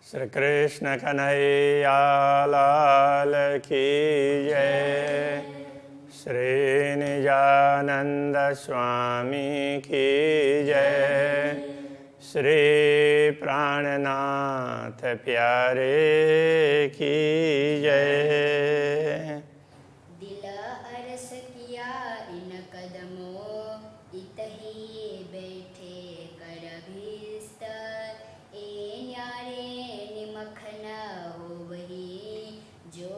श्री कृष्ण कन्हैया लाल की जय। श्री निजानंद स्वामी की जय। श्री प्राणनाथ प्यारे की जय। दिल अरस किया इन कदमों इतही बैठे कर भीस्त ए न्यारे निमख न हो वही जो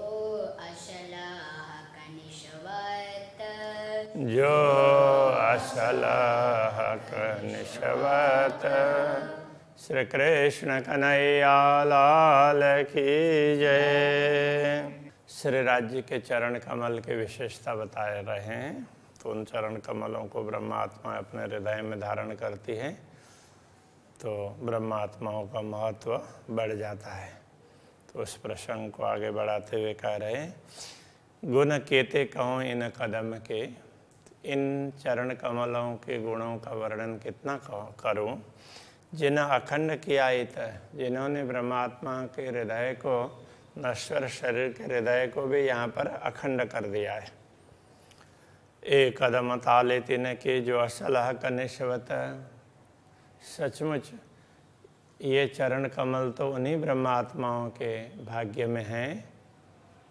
अशलाह कनिशवत जो असलह निशवत। श्री कृष्ण कन्हैया लाल की जय। श्री राज्य के चरण कमल की विशेषता बताए रहे हैं। तो उन चरण कमलों को ब्रह्मात्मा अपने हृदय में धारण करती है तो ब्रह्मात्माओं का महत्व बढ़ जाता है। तो उस प्रसंग को आगे बढ़ाते हुए कह रहे हैं, गुण केते कहूँ इन कदम के। इन चरण कमलों के गुणों का वर्णन कितना करूं, जिन्हें अखंड किया इत, जिन्होंने ब्रह्मात्मा के हृदय को, नश्वर शरीर के हृदय को भी यहाँ पर अखंड कर दिया है। एक कदम ताले तिन के जो असलह कनिशवत। सचमुच ये चरण कमल तो उन्हीं ब्रह्मात्माओं के भाग्य में हैं,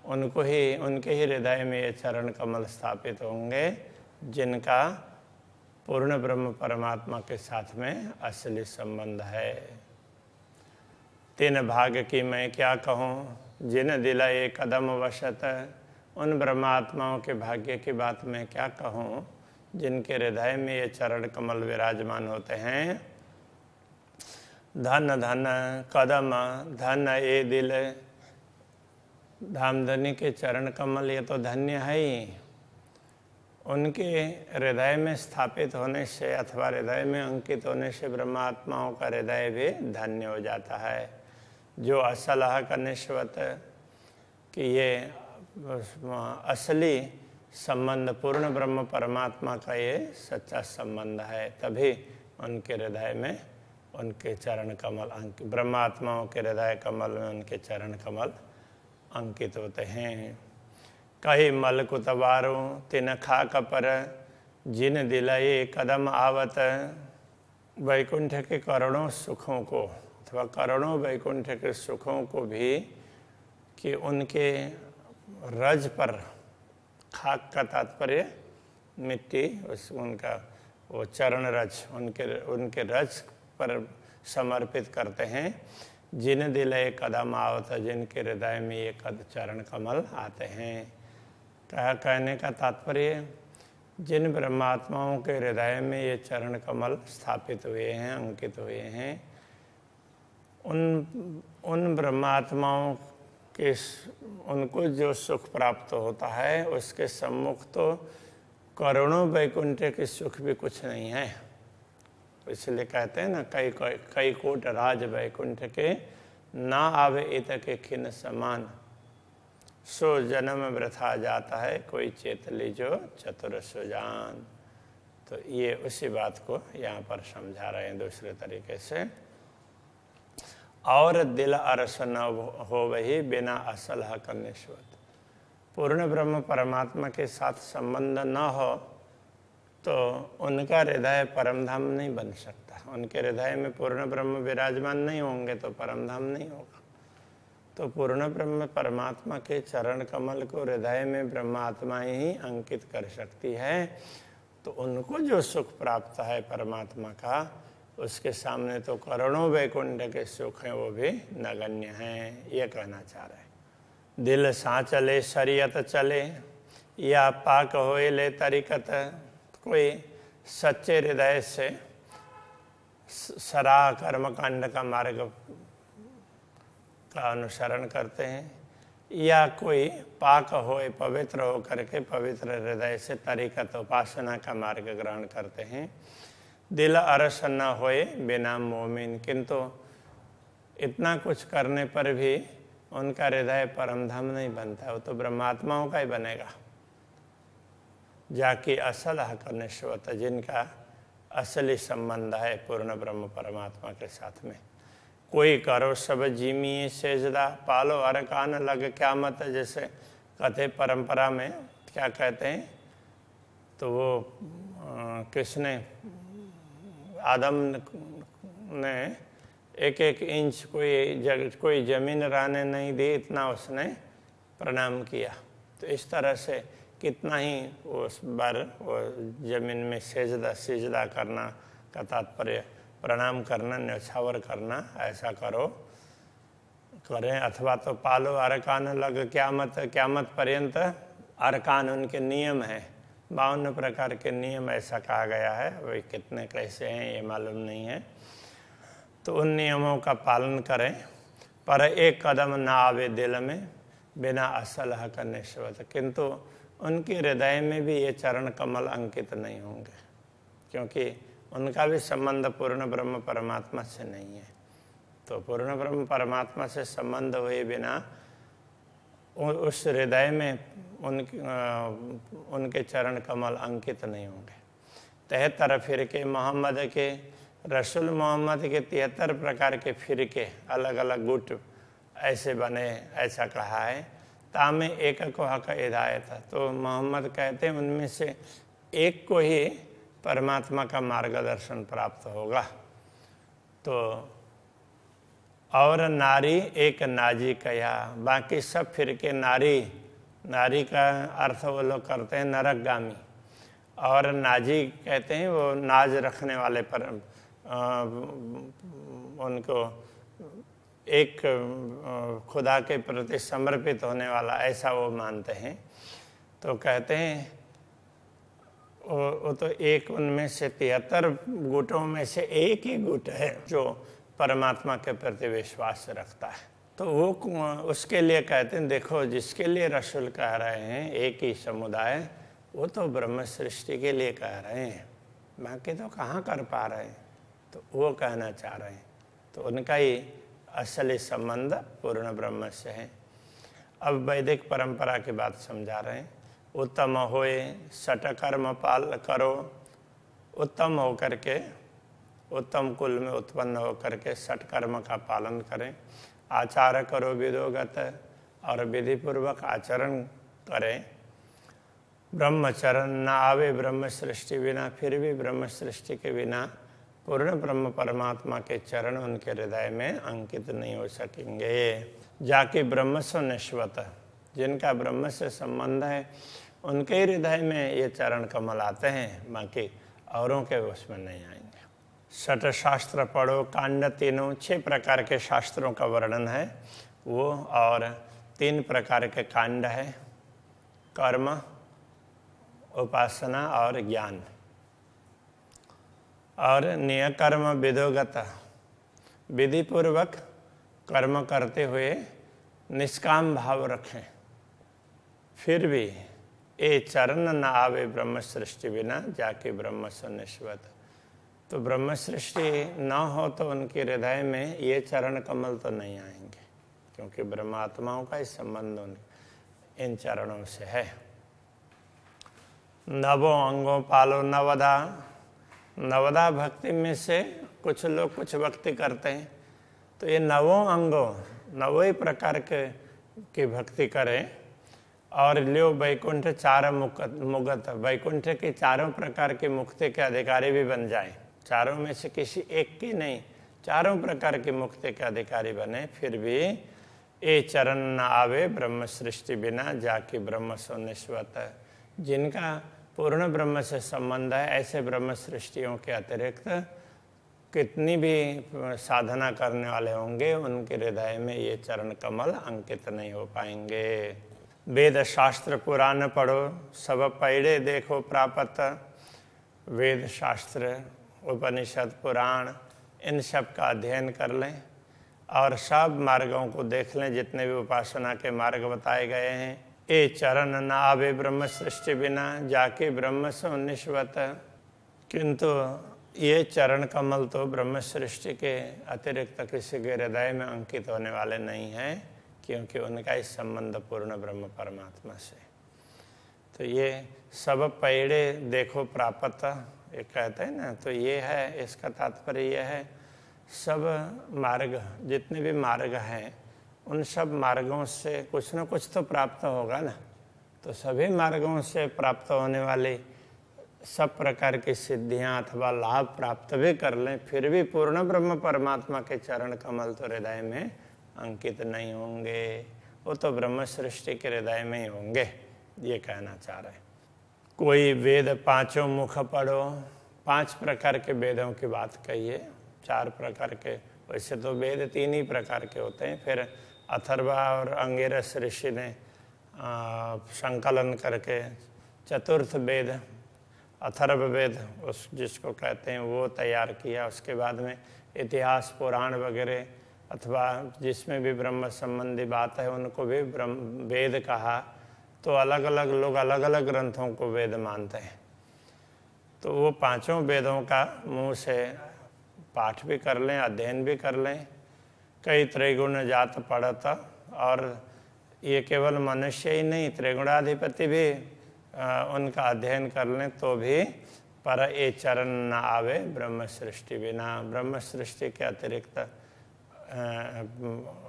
उनको ही, उनके ही हृदय में ये चरण कमल स्थापित होंगे जिनका पूर्ण ब्रह्म परमात्मा के साथ में असली संबंध है। तीन भाग की मैं क्या कहूँ, जिन दिला एक कदम वशत। उन ब्रह्मात्माओं के भाग्य की बात मैं क्या कहूँ जिनके हृदय में ये चरण कमल विराजमान होते हैं। धन धन कदम धन ये दिल। धामधनी के चरण कमल ये तो धन्य है ही, उनके हृदय में स्थापित होने से अथवा हृदय में अंकित होने से ब्रह्मात्माओं का हृदय भी धन्य हो जाता है। जो असलह का निश्वत, कि ये असली संबंध पूर्ण ब्रह्म परमात्मा का ये सच्चा संबंध है, तभी उनके हृदय में उनके चरण कमल अंकित, ब्रह्मात्माओं के हृदय कमल में उनके चरण कमल अंकित होते हैं। कही मल कुतवारो तिन खाक पर, जिन दिलाए कदम आवत। वैकुंठ के करोड़ों सुखों को अथवा करोड़ों वैकुंठ के सुखों को भी कि उनके रज पर, खाक का तात्पर्य मिट्टी, उस उनका वो चरण रज, उनके रज पर समर्पित करते हैं। जिन दिलाए कदम आवत, जिनके हृदय में ये चरण कमल आते हैं। कहने का तात्पर्य, जिन ब्रह्मात्माओं के हृदय में ये चरण कमल स्थापित हुए हैं, अंकित हुए हैं, उन ब्रह्मात्माओं के, उनको जो सुख प्राप्त होता है उसके सम्मुख तो करोड़ों वैकुंठ के सुख भी कुछ नहीं है। इसलिए कहते हैं ना, कई कोट राज वैकुंठ के, ना आवे इत के खिन समान। सो जन्म वृथा जाता है, कोई चेत लीजो चतुर सुजान। तो ये उसी बात को यहाँ पर समझा रहे हैं दूसरे तरीके से। और दिल अरस न हो वही बिना असलह कनिशवत। पूर्ण ब्रह्म परमात्मा के साथ संबंध न हो तो उनका हृदय परमधाम नहीं बन सकता। उनके हृदय में पूर्ण ब्रह्म विराजमान नहीं होंगे तो परमधाम नहीं होगा। तो पूर्ण ब्रह्म परमात्मा के चरण कमल को हृदय में ब्रह्मात्मा ही अंकित कर सकती है। तो उनको जो सुख प्राप्त है परमात्मा का, उसके सामने तो करोड़ों वैकुंठ के सुख हैं, वो भी नगण्य हैं। ये कहना चाह रहे हैं। दिल सा चले शरीयत चले, या पाक होए ले तरीकत। कोई सच्चे हृदय से सराह कर्मकांड का मार्ग का अनुसरण करते हैं, या कोई पाक होए, पवित्र हो करके पवित्र हृदय से तरीकत उपासना का मार्ग ग्रहण करते हैं। दिल अरस न होए बिना मोमिन, किंतु इतना कुछ करने पर भी उनका हृदय परमधाम नहीं बनता, वो तो ब्रह्मात्माओं का ही बनेगा। जाकि असल हक निश्वत, जिनका असली संबंध है पूर्ण ब्रह्म परमात्मा के साथ में। कोई करो सब जिमी सेजदा, पालो अरकान लग क्या मत, जैसे कथे परंपरा में क्या कहते हैं, तो वो किसने, आदम ने एक एक इंच कोई जमीन रहने नहीं दी, इतना उसने प्रणाम किया। तो इस तरह से कितना ही उस बार वो जमीन में सिजदा करना का तात्पर्य प्रणाम करना, न्यौछावर करना, ऐसा करें। अथवा तो पालो अरकान लग क्यामत पर्यंत अरकान उनके नियम हैं, 52 प्रकार के नियम ऐसा कहा गया है। वही कितने कैसे हैं ये मालूम नहीं है। तो उन नियमों का पालन करें, पर एक कदम ना आवे दिल में बिना असल हक निश्वत, किंतु उनके हृदय में भी ये चरण कमल अंकित नहीं होंगे, क्योंकि उनका भी संबंध पूर्ण ब्रह्म परमात्मा से नहीं है। तो पूर्ण ब्रह्म परमात्मा से संबंध हुए बिना उस हृदय में उनके चरण कमल अंकित नहीं होंगे। 73 फिरके मोहम्मद के, रसूल मोहम्मद के 73 प्रकार के फिरके, अलग अलग गुट ऐसे बने, ऐसा कहा है। तामे एक को हक हिदायत, तो मोहम्मद कहते हैं उनमें से एक को ही परमात्मा का मार्गदर्शन प्राप्त होगा। तो और नारी एक नाजी कया, बाकी सब फिरके नारी का अर्थ वो लोग करते हैं नरकगामी, और नाजी कहते हैं वो नाज रखने वाले पर उनको एक खुदा के प्रति समर्पित होने वाला, ऐसा वो मानते हैं। तो कहते हैं वो तो एक उनमें से 73 गुटों में से एक ही गुट है जो परमात्मा के प्रति विश्वास रखता है। तो वो उसके लिए कहते हैं, देखो जिसके लिए रसूल कह रहे हैं एक ही समुदाय, वो तो ब्रह्म सृष्टि के लिए कह रहे हैं, बाकी तो कहाँ कर पा रहे हैं। तो वो कहना चाह रहे हैं, तो उनका ही असली संबंध पूर्ण ब्रह्म से है। अब वैदिक परंपरा की बात समझा रहे हैं। उत्तम होए सट कर्म पाल करो, उत्तम होकर के, उत्तम कुल में उत्पन्न होकर के सट कर्म का पालन करें। आचार करो विदोगत, और विधि पूर्वक आचरण करें। ब्रह्मचरण न आवे ब्रह्म सृष्टि बिना, फिर भी ब्रह्म सृष्टि के बिना पूर्ण ब्रह्म परमात्मा के चरण उनके हृदय में अंकित नहीं हो सकेंगे। जाके ब्रह्म से नश्वत, जिनका ब्रह्म से संबंध है उनके हृदय में ये चरण कमल आते हैं, बाकी औरों के उसमें नहीं आएंगे। षट शास्त्र पढ़ो, कांड तीनों, 6 प्रकार के शास्त्रों का वर्णन है वो, और 3 प्रकार के कांड है, कर्म, उपासना और ज्ञान। और नियकर्म विदोगत, विधि पूर्वक कर्म करते हुए निष्काम भाव रखें। फिर भी ए चरण न आवे ब्रह्म सृष्टि बिना, जाके ब्रह्म से निश्वत। तो ब्रह्म सृष्टि न हो तो उनके हृदय में ये चरण कमल तो नहीं आएंगे, क्योंकि ब्रह्मात्माओं का ही संबंध इन चरणों से है। नवो अंगों पालो नवदा, नवदा भक्ति में से कुछ लोग कुछ भक्ति करते हैं, तो ये नवों अंगों, नवों प्रकार के भक्ति करें। और लियो वैकुंठ 4 मुगत, वैकुंठ के 4 प्रकार के मुक्ति के अधिकारी भी बन जाएं। 4 में से किसी एक की नहीं, 4 प्रकार के मुक्ति के अधिकारी बने, फिर भी ए चरण न आवे ब्रह्म सृष्टि बिना, जाके ब्रह्म सो निश्वत। जिनका पूर्ण ब्रह्म से संबंध है, ऐसे ब्रह्म सृष्टियों के अतिरिक्त कितनी भी साधना करने वाले होंगे, उनके हृदय में ये चरण कमल अंकित नहीं हो पाएंगे। वेद शास्त्र पुराण पढ़ो, सब पढ़े देखो प्राप्त। वेद शास्त्र, उपनिषद, पुराण, इन सब का अध्ययन कर लें और सब मार्गों को देख लें, जितने भी उपासना के मार्ग बताए गए हैं। ए चरण न आवे ब्रह्म सृष्टि बिना, जाके ब्रह्म से निश्वत। किंतु ये चरण कमल तो ब्रह्म सृष्टि के अतिरिक्त किसी के हृदय में अंकित होने वाले नहीं हैं, क्योंकि उनका इस संबंध पूर्ण ब्रह्म परमात्मा से। तो ये सब पढ़े देखो प्राप्त, ये कहते हैं ना, तो ये है, इसका तात्पर्य यह है सब मार्ग, जितने भी मार्ग हैं उन सब मार्गों से कुछ न कुछ तो प्राप्त होगा ना। तो सभी मार्गों से प्राप्त होने वाली सब प्रकार की सिद्धियां अथवा लाभ प्राप्त भी कर लें, फिर भी पूर्ण ब्रह्म परमात्मा के चरण कमल तो हृदय में अंकित नहीं होंगे। वो तो ब्रह्म सृष्टि के हृदय में ही होंगे, ये कहना चाह रहे हैं। कोई वेद पांचों मुख पढ़ो, 5 प्रकार के वेदों की बात कही है। 4 प्रकार के, वैसे तो वेद 3 ही प्रकार के होते हैं। फिर अथर्वा और अंगिरस ऋषि ने संकलन करके चतुर्थ वेद, अथर्व वेद उस जिसको कहते हैं, वो तैयार किया। उसके बाद में इतिहास पुराण वगैरह अथवा जिसमें भी ब्रह्म संबंधी बात है उनको भी ब्रह्म वेद कहा। तो अलग अलग लोग अलग अलग ग्रंथों को वेद मानते हैं। तो वो 5 वेदों का मुंह से पाठ भी कर लें, अध्ययन भी कर लें। कई त्रिगुण जात पढ़त, और ये केवल मनुष्य ही नहीं, त्रिगुणाधिपति भी उनका अध्ययन कर लें तो भी पर ये चरण न आवे ब्रह्म सृष्टि बिना। ब्रह्म सृष्टि के अतिरिक्त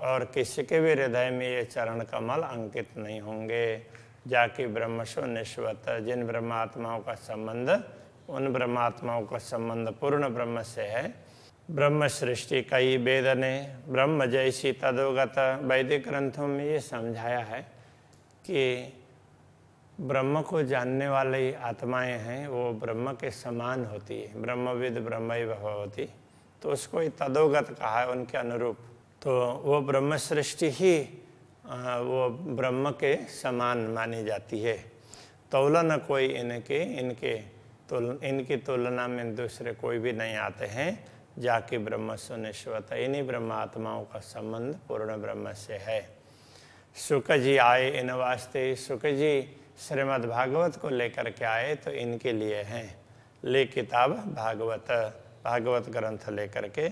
और किसी के भी हृदय में ये चरण कमल अंकित नहीं होंगे। जाकि ब्रह्मसो निश्वत, जिन ब्रह्मात्माओं का संबंध, उन ब्रह्मात्माओं का संबंध पूर्ण ब्रह्म से है। ब्रह्म सृष्टि कई वेद ने ब्रह्म जैसी तदोगत। वैदिक ग्रंथों में ये समझाया है कि ब्रह्म को जानने वाली आत्माएं हैं वो ब्रह्म के समान होती है, ब्रह्मविद ब्रह्मैव भवति। तो उसको तदोगत कहा है, उनके अनुरूप। तो वो ब्रह्म सृष्टि ही वो ब्रह्म के समान मानी जाती है। तुलना कोई इनकी तुलना में दूसरे कोई भी नहीं आते हैं। जाके ब्रह्म सुनिश्वत, इन्हीं ब्रह्म आत्माओं का संबंध पूर्ण ब्रह्म से है। शुक जी आए इन वास्ते, शुक जी श्रीमद् भागवत को लेकर के आए तो इनके लिए हैं। ले किताब भागवत ग्रंथ लेकर के,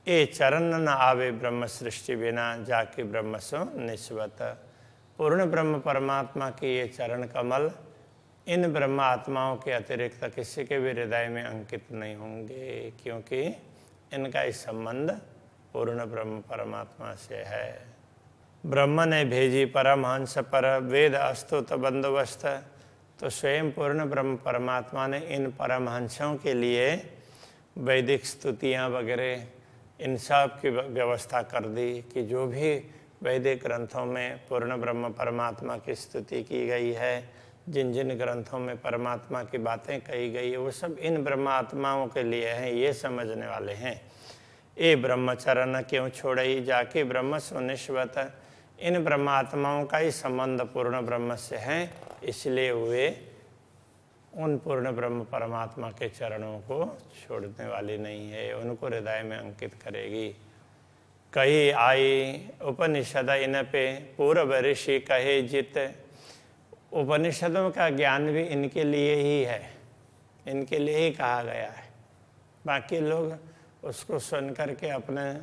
ए चरण न आवे ब्रह्म सृष्टि बिना, जाके ब्रह्म सो निश्वत। पूर्ण ब्रह्म परमात्मा के ये चरण कमल इन ब्रह्म आत्माओं के अतिरिक्त किसी के भी हृदय में अंकित नहीं होंगे, क्योंकि इनका इस संबंध पूर्ण ब्रह्म परमात्मा से है। ब्रह्म ने भेजी परमहंस पर वेद अस्तुत बंदोबस्त। तो स्वयं पूर्ण ब्रह्म परमात्मा ने इन परमहंसों के लिए वैदिक स्तुतियाँ वगैरह इन सब की व्यवस्था कर दी कि जो भी वैदिक ग्रंथों में पूर्ण ब्रह्म परमात्मा की स्तुति की गई है, जिन जिन ग्रंथों में परमात्मा की बातें कही गई है, वो सब इन ब्रह्मात्माओं के लिए हैं, ये समझने वाले हैं। ए ब्रह्मचरण क्यों छोड़ई, जाके ब्रह्म सुनिश्वत। इन ब्रह्मात्माओं का ही संबंध पूर्ण ब्रह्म से है, इसलिए वे उन पूर्ण ब्रह्म परमात्मा के चरणों को छोड़ने वाली नहीं है, उनको हृदय में अंकित करेगी। कही आई उपनिषद इन पे पूर्व ऋषि कहे जित। उपनिषदों का ज्ञान भी इनके लिए ही है, इनके लिए ही कहा गया है। बाकी लोग उसको सुन करके अपने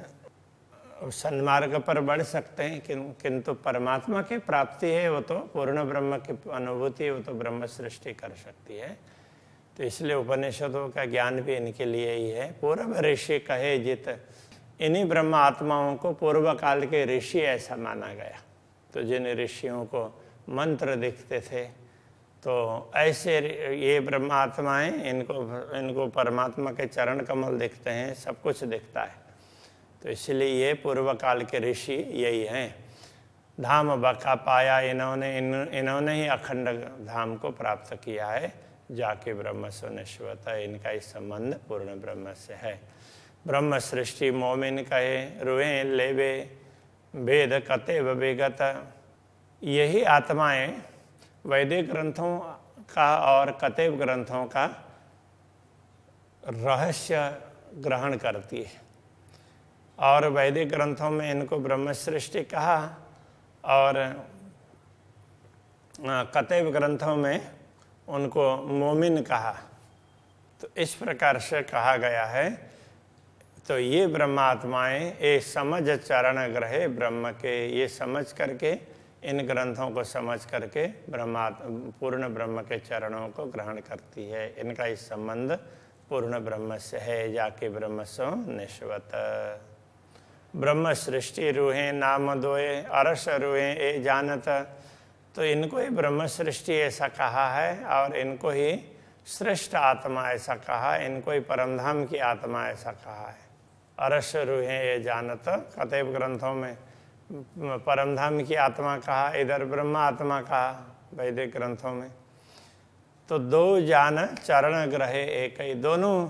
सन्मार्ग पर बढ़ सकते हैं, किंतु परमात्मा की प्राप्ति है वो तो पूर्ण ब्रह्म की अनुभूति है, वो तो ब्रह्म सृष्टि कर सकती है। तो इसलिए उपनिषदों का ज्ञान भी इनके लिए ही है। पूर्व ऋषि कहे जित, इन्हीं ब्रह्म आत्माओं को पूर्व काल के ऋषि ऐसा माना गया। तो जिन ऋषियों को मंत्र दिखते थे, तो ऐसे ये ब्रह्म आत्माएं, इनको परमात्मा के चरण कमल दिखते हैं, सब कुछ दिखता है। तो इसलिए ये पूर्व काल के ऋषि यही हैं। धाम बका पाया इन्होंने ही अखंड धाम को प्राप्त किया है। जाके ब्रह्म सुनिश्वत, इनका इस संबंध पूर्ण ब्रह्म से है। ब्रह्म सृष्टि मोमिन कहे रुए लेवे, वेद कतेव विगत। यही आत्माएं वैदिक ग्रंथों का और कतेव ग्रंथों का रहस्य ग्रहण करती है। और वैदिक ग्रंथों में इनको ब्रह्म सृष्टि कहा, और कतेव ग्रंथों में उनको मोमिन कहा। तो इस प्रकार से कहा गया है। तो ये ब्रह्मात्माएं ये समझ चरण ग्रहे ब्रह्म के, ये समझ करके इन ग्रंथों को समझ करके पूर्ण ब्रह्म के चरणों को ग्रहण करती है। इनका इस संबंध पूर्ण ब्रह्म से है, जाके ब्रह्म सो निश्वत। ब्रह्म सृष्टि रूहें नाम दोए, अरस रूहें ए जानत। तो इनको ही ब्रह्म सृष्टि ऐसा कहा है और इनको ही श्रेष्ठ आत्मा ऐसा कहा, इनको ही परमधाम की आत्मा ऐसा कहा है। अरस रूहें ये जानत, कतेब ग्रंथों में परमधाम की आत्मा कहा, इधर ब्रह्म आत्मा कहा वैदिक ग्रंथों में। तो दो जान चरण ग्रहे एक ही, दोनों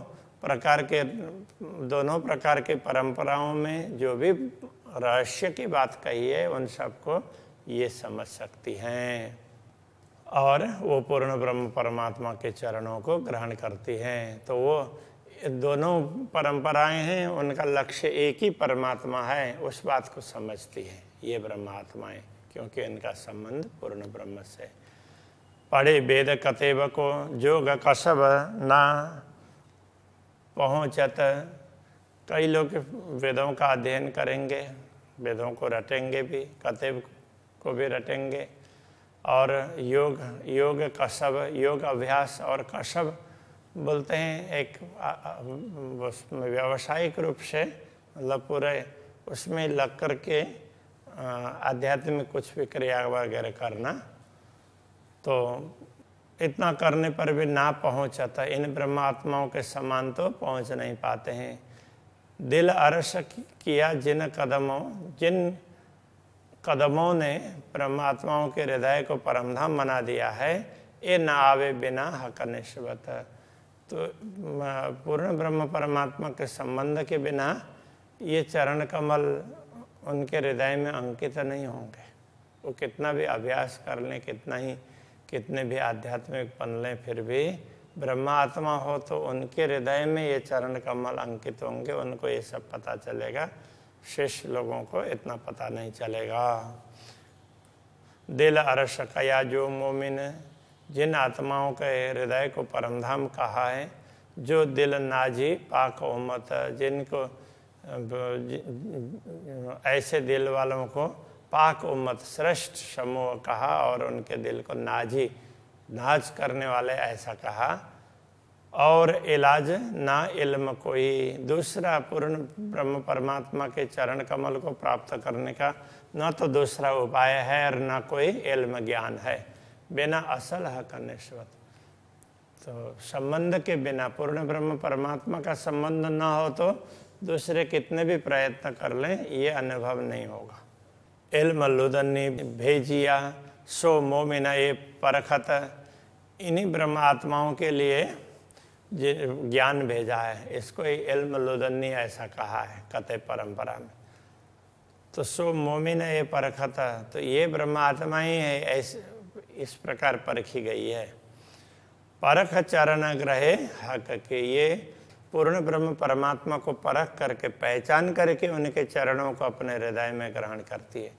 प्रकार के परंपराओं में जो भी रहस्य की बात कही है उन सबको ये समझ सकती हैं और वो पूर्ण ब्रह्म परमात्मा के चरणों को ग्रहण करती हैं। तो वो दोनों परंपराएं हैं, उनका लक्ष्य एक ही परमात्मा है, उस बात को समझती हैं ये ब्रह्मात्माएं, क्योंकि इनका संबंध पूर्ण ब्रह्म से। पढ़े वेद कतेब को जोग कसब ना पहुँचत। कई लोग वेदों का अध्ययन करेंगे, वेदों को रटेंगे भी, कतेब को भी रटेंगे, और योग कसब, योग अभ्यास और कसब बोलते हैं एक उसमें व्यावसायिक रूप से, मतलब पूरे उसमें लग कर के आध्यात्मिक कुछ भी क्रिया वगैरह करना। तो इतना करने पर भी ना पहुँचता, इन ब्रह्मात्माओं के समान तो पहुँच नहीं पाते हैं। दिल अरस किया जिन कदमों ने परमात्माओं के हृदय को परमधाम बना दिया है, ये न आवे बिना हक निश्वत। तो पूर्ण ब्रह्म परमात्मा के संबंध के बिना ये चरण कमल उनके हृदय में अंकित नहीं होंगे। वो कितना भी अभ्यास कर लें, कितने भी आध्यात्मिक बन लें, फिर भी ब्रह्मात्मा हो तो उनके हृदय में ये चरण कमल अंकित होंगे, उनको ये सब पता चलेगा। शिष्य लोगों को इतना पता नहीं चलेगा। दिल अरस कया जो मोमिन, जिन आत्माओं के हृदय को परमधाम कहा है, जो दिल नाजी पाक उम्मत, जिनको ऐसे दिल वालों को पाक उम्मत श्रेष्ठ समूह कहा और उनके दिल को नाज करने वाले ऐसा कहा। और इलाज ना इल्म कोई दूसरा, पूर्ण ब्रह्म परमात्मा के चरण कमल को प्राप्त करने का न तो दूसरा उपाय है और न कोई इल्म ज्ञान है, बिना असल हक निश्वत। तो संबंध के बिना, पूर्ण ब्रह्म परमात्मा का संबंध न हो तो दूसरे कितने भी प्रयत्न कर लें ये अनुभव नहीं होगा। इल्म लुदन्नी भेजिया सो मोमिना ये परखत, इन्हीं ब्रह्म आत्माओं के लिए ज्ञान भेजा है, इसको इल्म लुदन्नी ऐसा कहा है कते परंपरा में। तो सो मोमिन ये परखत, तो ये ब्रह्मात्मा ही है, ऐसे इस प्रकार परखी गई है। परख चरण ग्रहे हक के, ये पूर्ण ब्रह्म परमात्मा को परख करके पहचान करके उनके चरणों को अपने हृदय में ग्रहण करती है,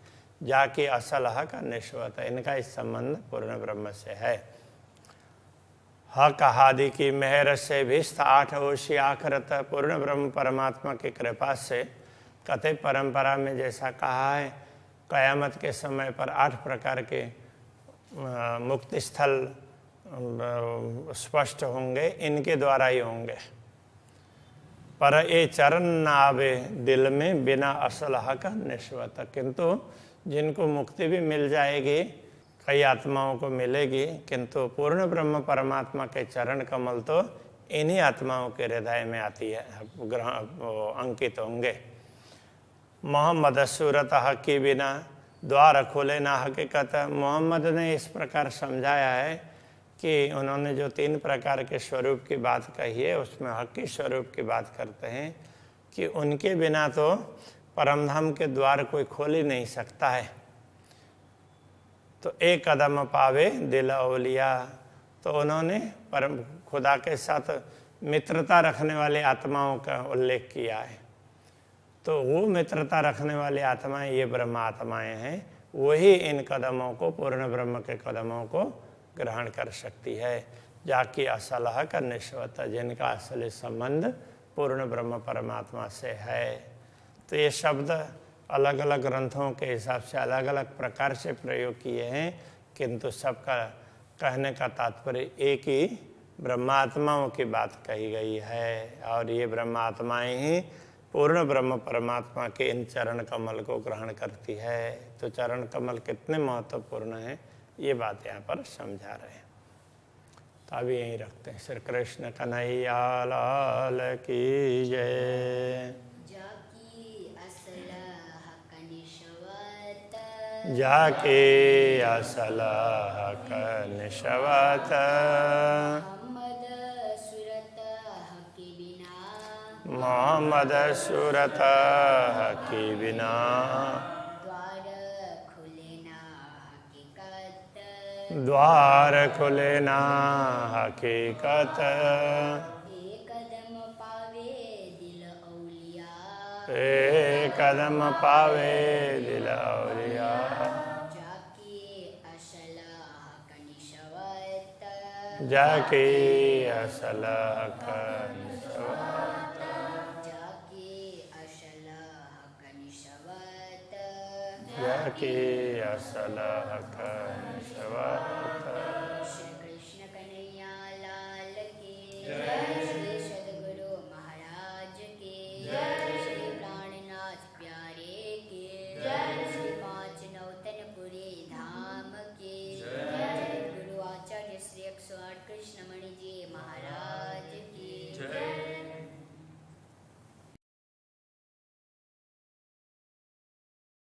जाके असल हक निश्वत, इनका इस संबंध पूर्ण ब्रह्म से है। हक हादि की मेहर से भिस्त 8 ओशी आखरत, पूर्ण ब्रह्म परमात्मा की कृपा से कथे परंपरा में जैसा कहा है, कयामत के समय पर 8 प्रकार के मुक्ति स्थल स्पष्ट होंगे, इनके द्वारा ही होंगे। पर ये चरण न आवे दिल में बिना असल हक निश्वत, किंतु जिनको मुक्ति भी मिल जाएगी, कई आत्माओं को मिलेगी, किंतु पूर्ण ब्रह्म परमात्मा के चरण कमल तो इन्हीं आत्माओं के हृदय में आती है, अंकित होंगे। मोहम्मद सूरत हक की बिना द्वार खोले ना हकीकत, मोहम्मद ने इस प्रकार समझाया है कि उन्होंने जो 3 प्रकार के स्वरूप की बात कही है उसमें हकी स्वरूप की बात करते हैं कि उनके बिना तो परमधाम के द्वार कोई खोल ही नहीं सकता है। तो एक कदम पावे दिल औलिया, तो उन्होंने परम खुदा के साथ मित्रता रखने वाली आत्माओं का उल्लेख किया है। तो वो मित्रता रखने वाली आत्माएं ये ब्रह्म आत्माएं हैं, वही इन कदमों को, पूर्ण ब्रह्म के कदमों को ग्रहण कर सकती है, जाकि असल हक निश्वत, जिनका असली संबंध पूर्ण ब्रह्म परमात्मा से है। तो ये शब्द अलग अलग ग्रंथों के हिसाब से अलग अलग प्रकार से प्रयोग किए हैं, किंतु सबका कहने का तात्पर्य एक ही ब्रह्मात्माओं की बात कही गई है और ये ब्रह्मात्माएं ही पूर्ण ब्रह्म परमात्मा के इन चरण कमल को ग्रहण करती है। तो चरण कमल कितने महत्वपूर्ण हैं ये बात यहाँ पर समझा रहे हैं। तो अभी यहीं रखते हैं। श्री कृष्ण कन्हैया लाल की जय। जाके असल हक निशवत मोहम्मद सूरत की बिना द्वार खुले ना हकीकत एक कदम पावे दिल औलिया जाके असल हक जाके असल हक निशवत। श्री कृष्ण कन्हैया लाल की जय। श्री सद्गुरु महाराज की जय। श्री प्राणनाथ प्यारे की जय। श्री पांच नौतनपुरी धाम की जय। गुरु आचार्य श्री 108 कृष्णमणि जी महाराज की जय।